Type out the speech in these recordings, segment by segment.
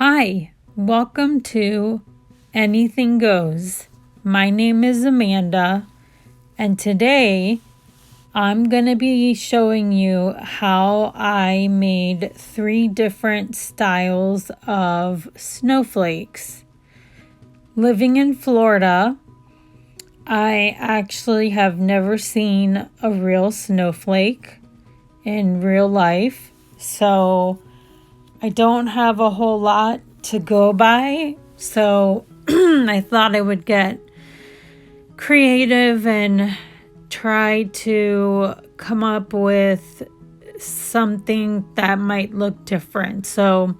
Hi, welcome to Anything Goes. My name is Amanda, and today I'm going to be showing you how I made 3 different styles of snowflakes. Living in Florida, I actually have never seen a real snowflake in real life, so I don't have a whole lot to go by, so I thought I would get creative and try to come up with something that might look different. So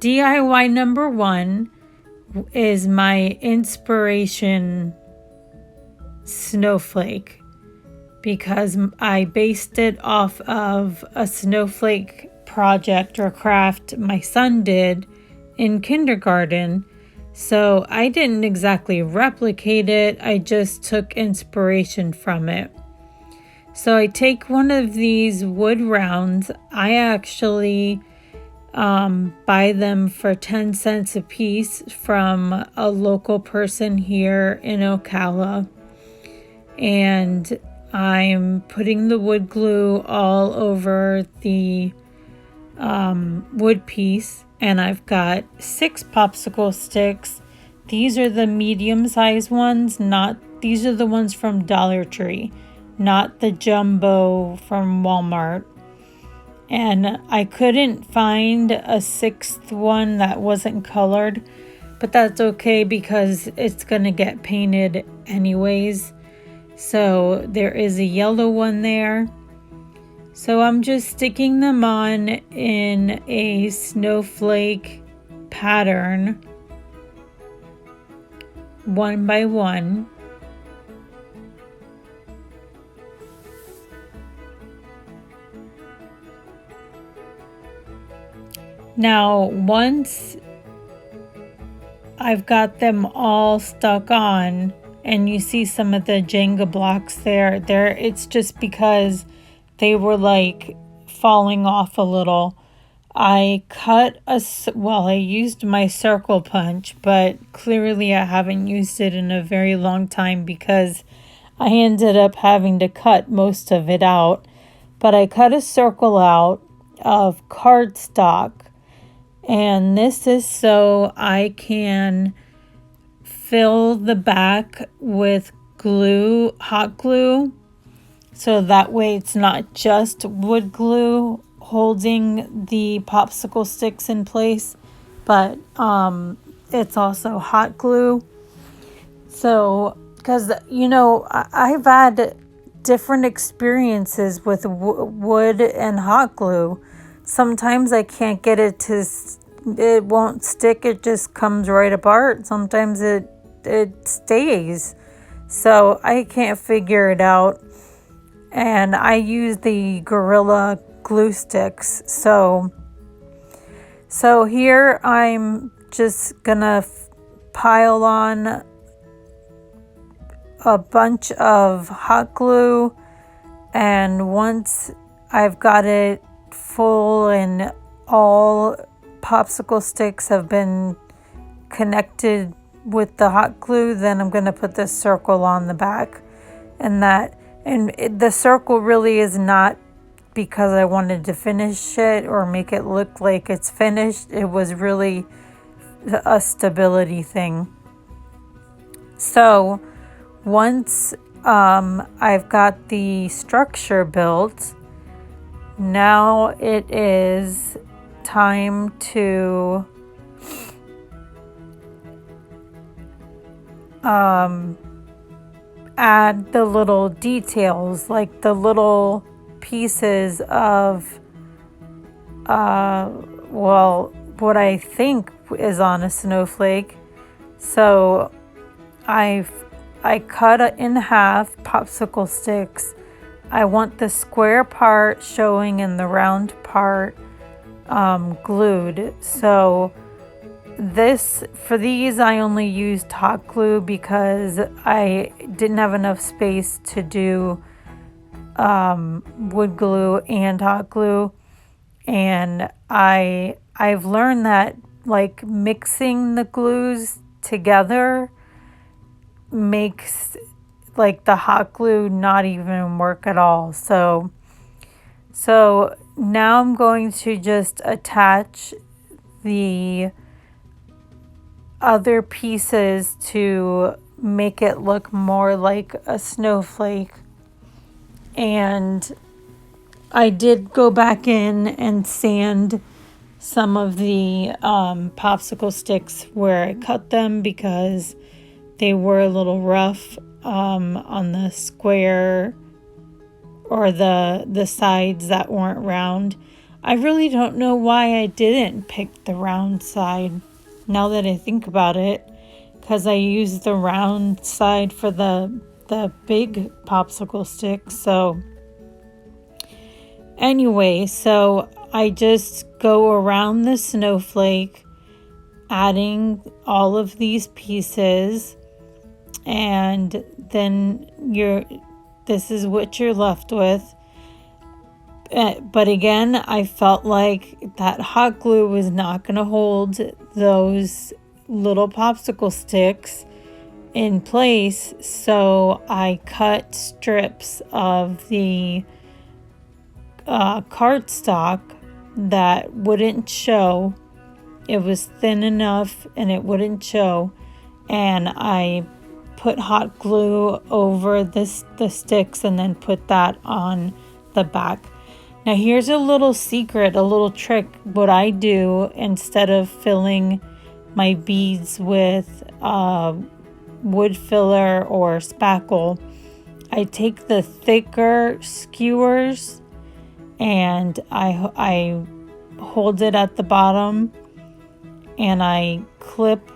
DIY number 1 is my inspiration snowflake, because I based it off of a snowflake project or craft my son did in kindergarten. So I didn't exactly replicate it, I just took inspiration from it. So I take one of these wood rounds. I actually buy them for 10 cents a piece from a local person here in Ocala. And I'm putting the wood glue all over the wood piece, and I've got 6 popsicle sticks. These are the medium-sized ones, these are the ones from Dollar Tree, not the jumbo from Walmart. And I couldn't find a 6th one that wasn't colored, but that's okay because it's gonna get painted anyways. So there is a yellow one there. So I'm just sticking them on in a snowflake pattern, one by one. Now, once I've got them all stuck on, and you see some of the Jenga blocks there, it's just because they were like falling off a little. I used my circle punch, but clearly I haven't used it in a very long time because I ended up having to cut most of it out. But I cut a circle out of cardstock, and this is so I can fill the back with glue, hot glue, so that way it's not just wood glue holding the popsicle sticks in place, but it's also hot glue. So, because I've had different experiences with wood and hot glue. Sometimes I can't get it won't stick, it just comes right apart. Sometimes it stays. So I can't figure it out. And I use the Gorilla glue sticks. So here I'm just gonna pile on a bunch of hot glue, and once I've got it full and all popsicle sticks have been connected with the hot glue, then I'm gonna put this circle on the back. And the circle really is not because I wanted to finish it or make it look like it's finished. It was really a stability thing. So once I've got the structure built, now it is time to add the little details, like the little pieces of what I think is on a snowflake. So I cut in half popsicle sticks. I want the square part showing and the round part glued. So for these I only used hot glue because I didn't have enough space to do wood glue and hot glue. And I've learned that like mixing the glues together makes like the hot glue not even work at all. So now I'm going to just attach the other pieces to make it look more like a snowflake. And I did go back in and sand some of the popsicle sticks where I cut them because they were a little rough on the square or the sides that weren't round. I really don't know why I didn't pick the round side now that I think about it, because I used the round side for the big popsicle stick. So anyway, so I just go around the snowflake, adding all of these pieces, and then this is what you're left with. But again, I felt like that hot glue was not going to hold those little popsicle sticks in place, so I cut strips of the cardstock that wouldn't show. It was thin enough and it wouldn't show, and I put hot glue over the sticks and then put that on the back. Now here's a little secret, a little trick. What I do, instead of filling my beads with wood filler or spackle, I take the thicker skewers and I hold it at the bottom and I clip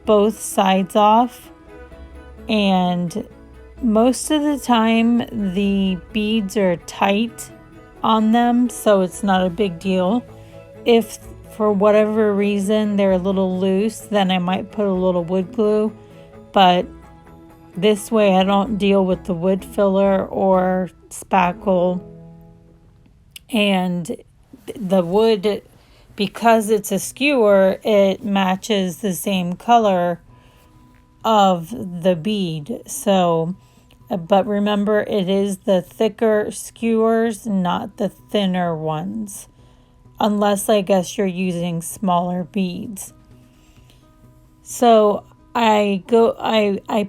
both sides off. And most of the time the beads are tight on them, so it's not a big deal. If for whatever reason they're a little loose, then I might put a little wood glue, but this way I don't deal with the wood filler or spackle. And the wood, because it's a skewer, it matches the same color of the bead. So, but remember, it is the thicker skewers, not the thinner ones, unless I guess you're using smaller beads. So I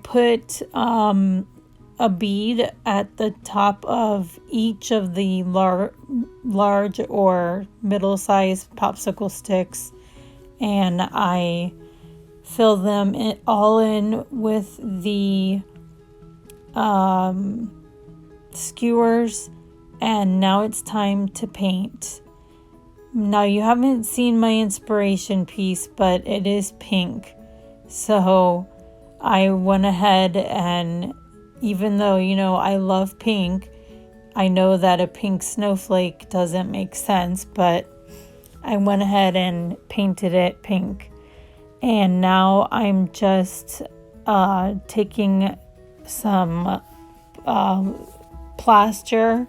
put a bead at the top of each of the large or middle-sized popsicle sticks, and I fill them all in with the skewers, and now it's time to paint. Now you haven't seen my inspiration piece, but it is pink. So I went ahead and, even though, I love pink, I know that a pink snowflake doesn't make sense, but I went ahead and painted it pink. And now I'm just taking some plaster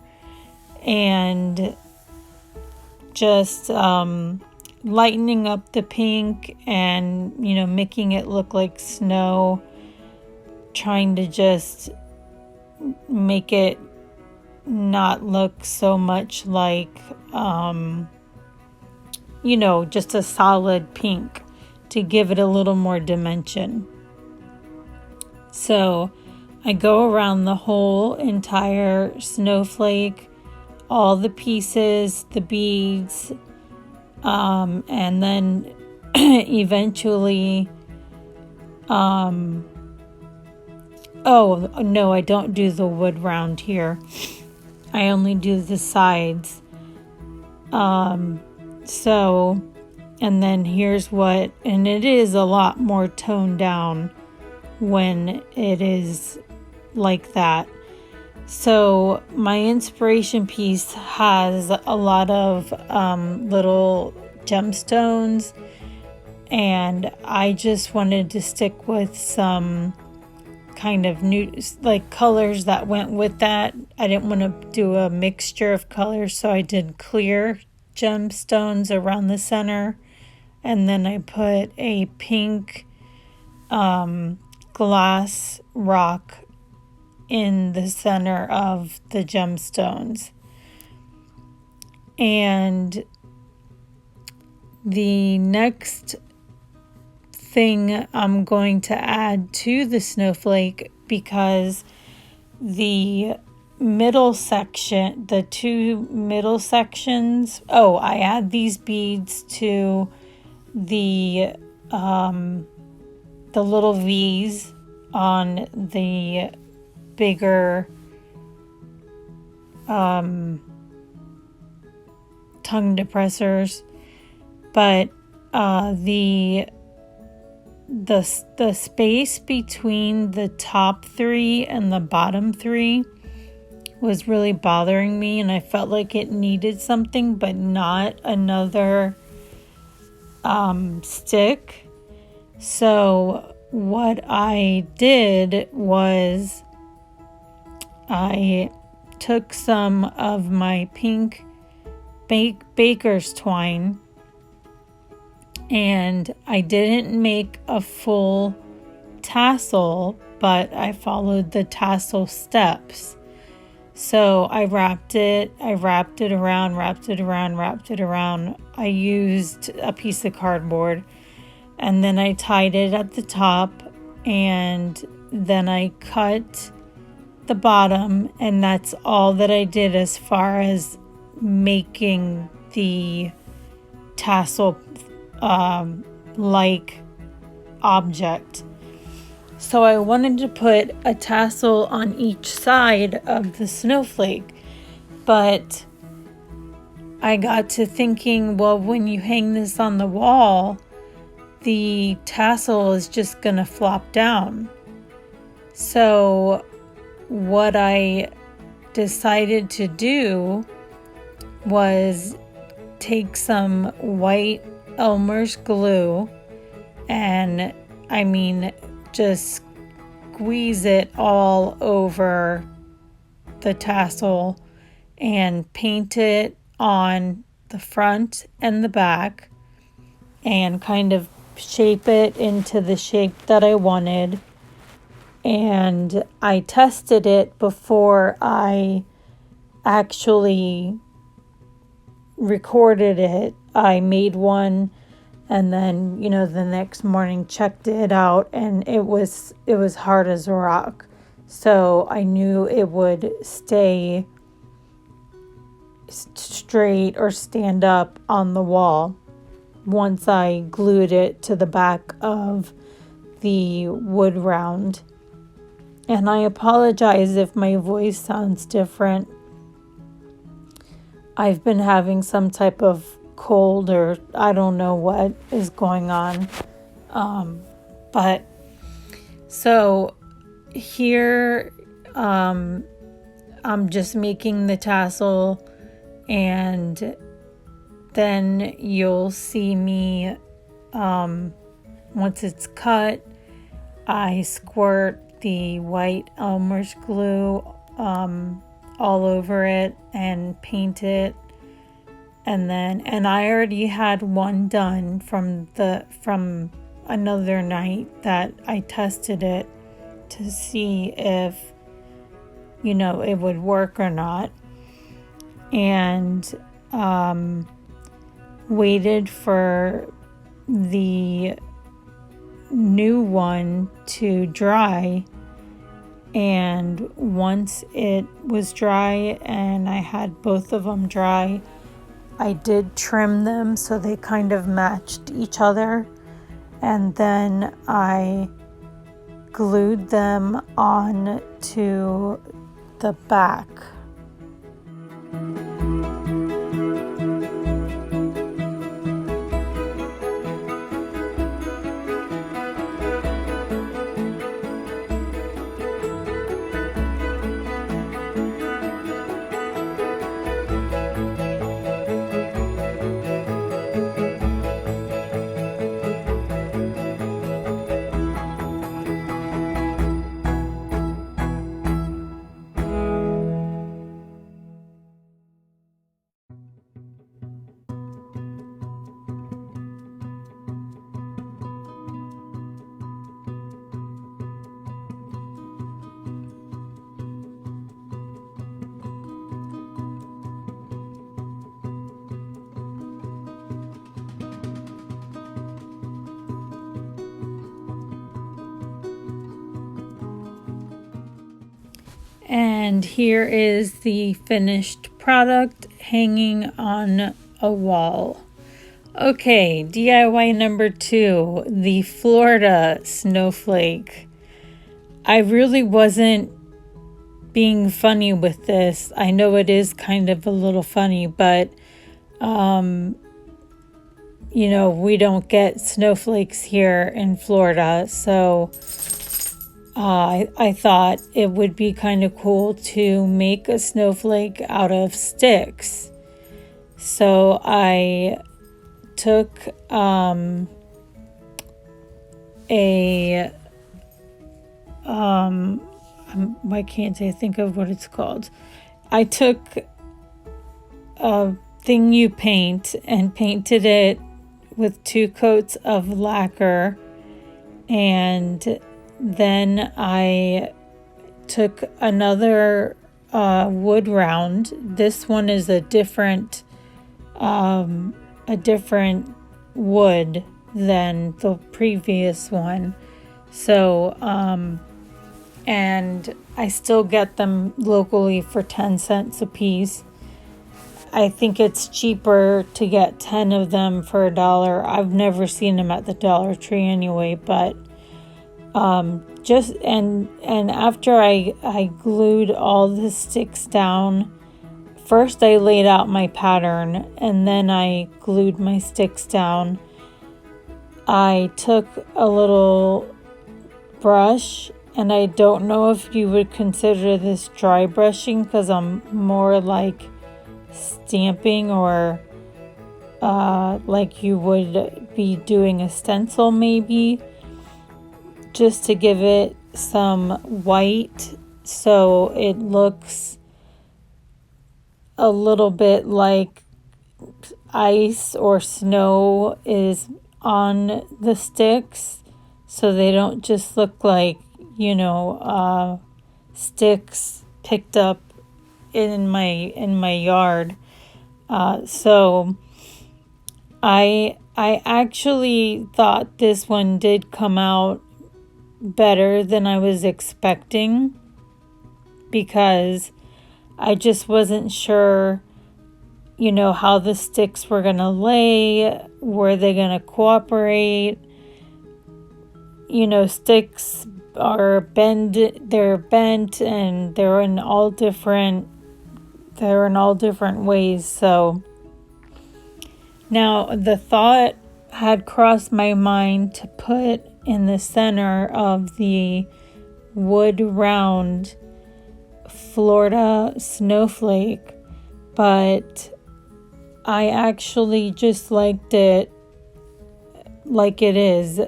and just lightening up the pink and, making it look like snow, trying to just make it not look so much like, just a solid pink, to give it a little more dimension. So I go around the whole entire snowflake, all the pieces, the beads, and then eventually, oh no, I don't do the wood round here. I only do the sides. So, and then here's what, and it is a lot more toned down when it is like that. So my inspiration piece has a lot of little gemstones, and I just wanted to stick with some kind of new colors that went with that. I didn't want to do a mixture of colors, so I did clear gemstones around the center and then I put a pink glass rock in the center of the gemstones. And the next thing I'm going to add to the snowflake, because the middle section, the two middle sections, I add these beads to the little V's on the bigger tongue depressors, but the space between the top three and the bottom three was really bothering me, and I felt like it needed something, but not another stick. So what I did was I took some of my pink baker's twine, and I didn't make a full tassel, but I followed the tassel steps. So I wrapped it around. I used a piece of cardboard, and then I tied it at the top, and then I cut the bottom, and that's all that I did as far as making the tassel like object. So I wanted to put a tassel on each side of the snowflake, but I got to thinking, well, when you hang this on the wall, the tassel is just gonna flop down. So what I decided to do was take some white Elmer's glue and just squeeze it all over the tassel and paint it on the front and the back and kind of shape it into the shape that I wanted. And I tested it before I actually recorded it. I made one, and then the next morning checked it out, and it was hard as a rock. So I knew it would stay straight or stand up on the wall once I glued it to the back of the wood round. And I apologize if my voice sounds different. I've been having some type of cold, or I don't know what is going on. But so here I'm just making the tassel, and then you'll see me once it's cut, I squirt the white Elmer's glue all over it and paint it. And I already had one done from another night that I tested it to see if it would work or not, and waited for the new one to dry. And once it was dry and I had both of them dry, I did trim them so they kind of matched each other, and then I glued them on to the back. And here is the finished product hanging on a wall. Okay, DIY number 2, the Florida snowflake. I really wasn't being funny with this. I know it is kind of a little funny, but we don't get snowflakes here in Florida, so I thought it would be kind of cool to make a snowflake out of sticks. So I took why can't I think of what it's called? I took a thing you paint and painted it with 2 coats of lacquer, and then I took another wood round. This one is a different wood than the previous one. So and I still get them locally for 10 cents a piece. I think it's cheaper to get 10 of them for $1. I've never seen them at the Dollar Tree anyway, but and after I glued all the sticks down, first I laid out my pattern and then I glued my sticks down. I took a little brush, and I don't know if you would consider this dry brushing because I'm more like stamping, or like you would be doing a stencil maybe, just to give it some white so it looks a little bit like ice or snow is on the sticks, so they don't just look like sticks picked up in my yard. So I actually thought this one did come out better than I was expecting, because I just wasn't sure how the sticks were gonna lay. Were they gonna cooperate? Sticks are they're bent, and they're in all different ways. So now the thought had crossed my mind to put in the center of the wood round Florida snowflake, but I actually just liked it like it is.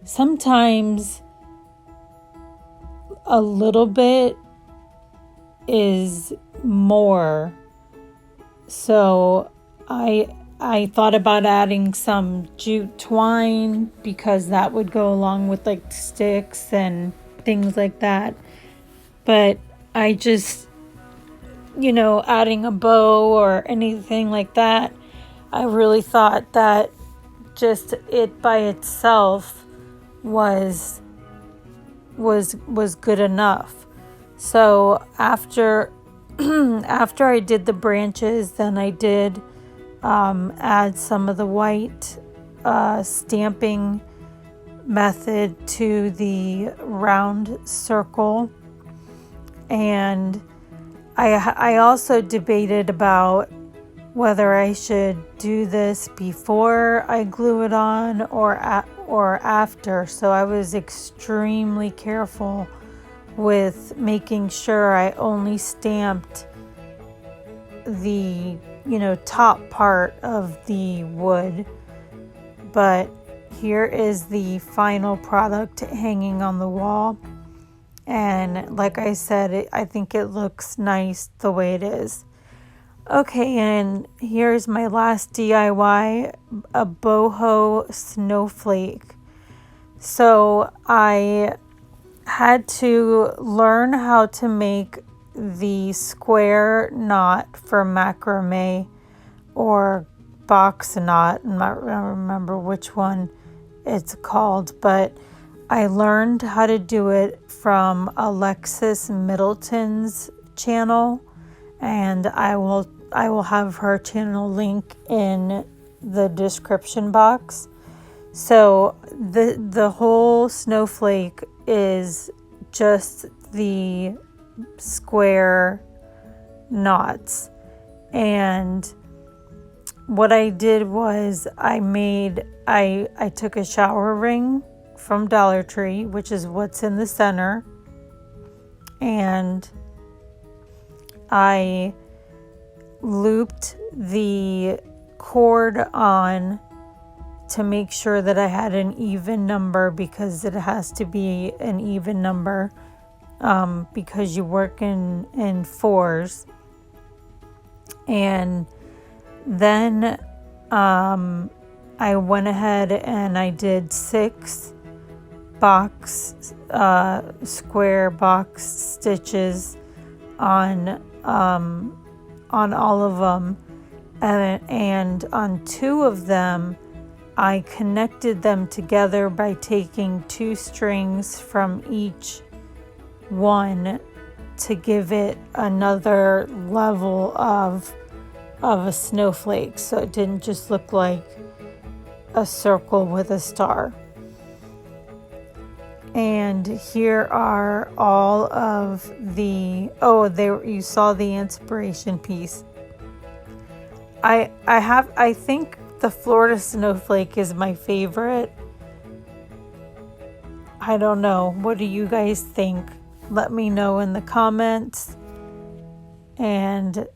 Sometimes a little bit is more. So I thought about adding some jute twine, because that would go along with like sticks and things like that. But I just, adding a bow or anything like that, I really thought that just it by itself was good enough. So after I did the branches, then I did add some of the white stamping method to the round circle. And I also debated about whether I should do this before I glue it on or after. So I was extremely careful with making sure I only stamped the top part of the wood. But here is the final product hanging on the wall, and like I said, I think it looks nice the way it is. Okay, and here's my last DIY, a Boho snowflake. So I had to learn how to make the square knot for macrame or box knot. I don't remember which one it's called, but I learned how to do it from Alexis Middleton's channel, and I will have her channel link in the description box. So the whole snowflake is just the square knots. And what I did was I took a shower ring from Dollar Tree, which is what's in the center, and I looped the cord on to make sure that I had an even number, because it has to be an even number, because you work in fours. And then I went ahead and I did 6 square box stitches on all of them, and on 2 of them I connected them together by taking 2 strings from each one to give it another level of a snowflake, so it didn't just look like a circle with a star. And here are all of the, you saw the inspiration piece. I think the Florida snowflake is my favorite. I don't know. What do you guys think? Let me know in the comments. And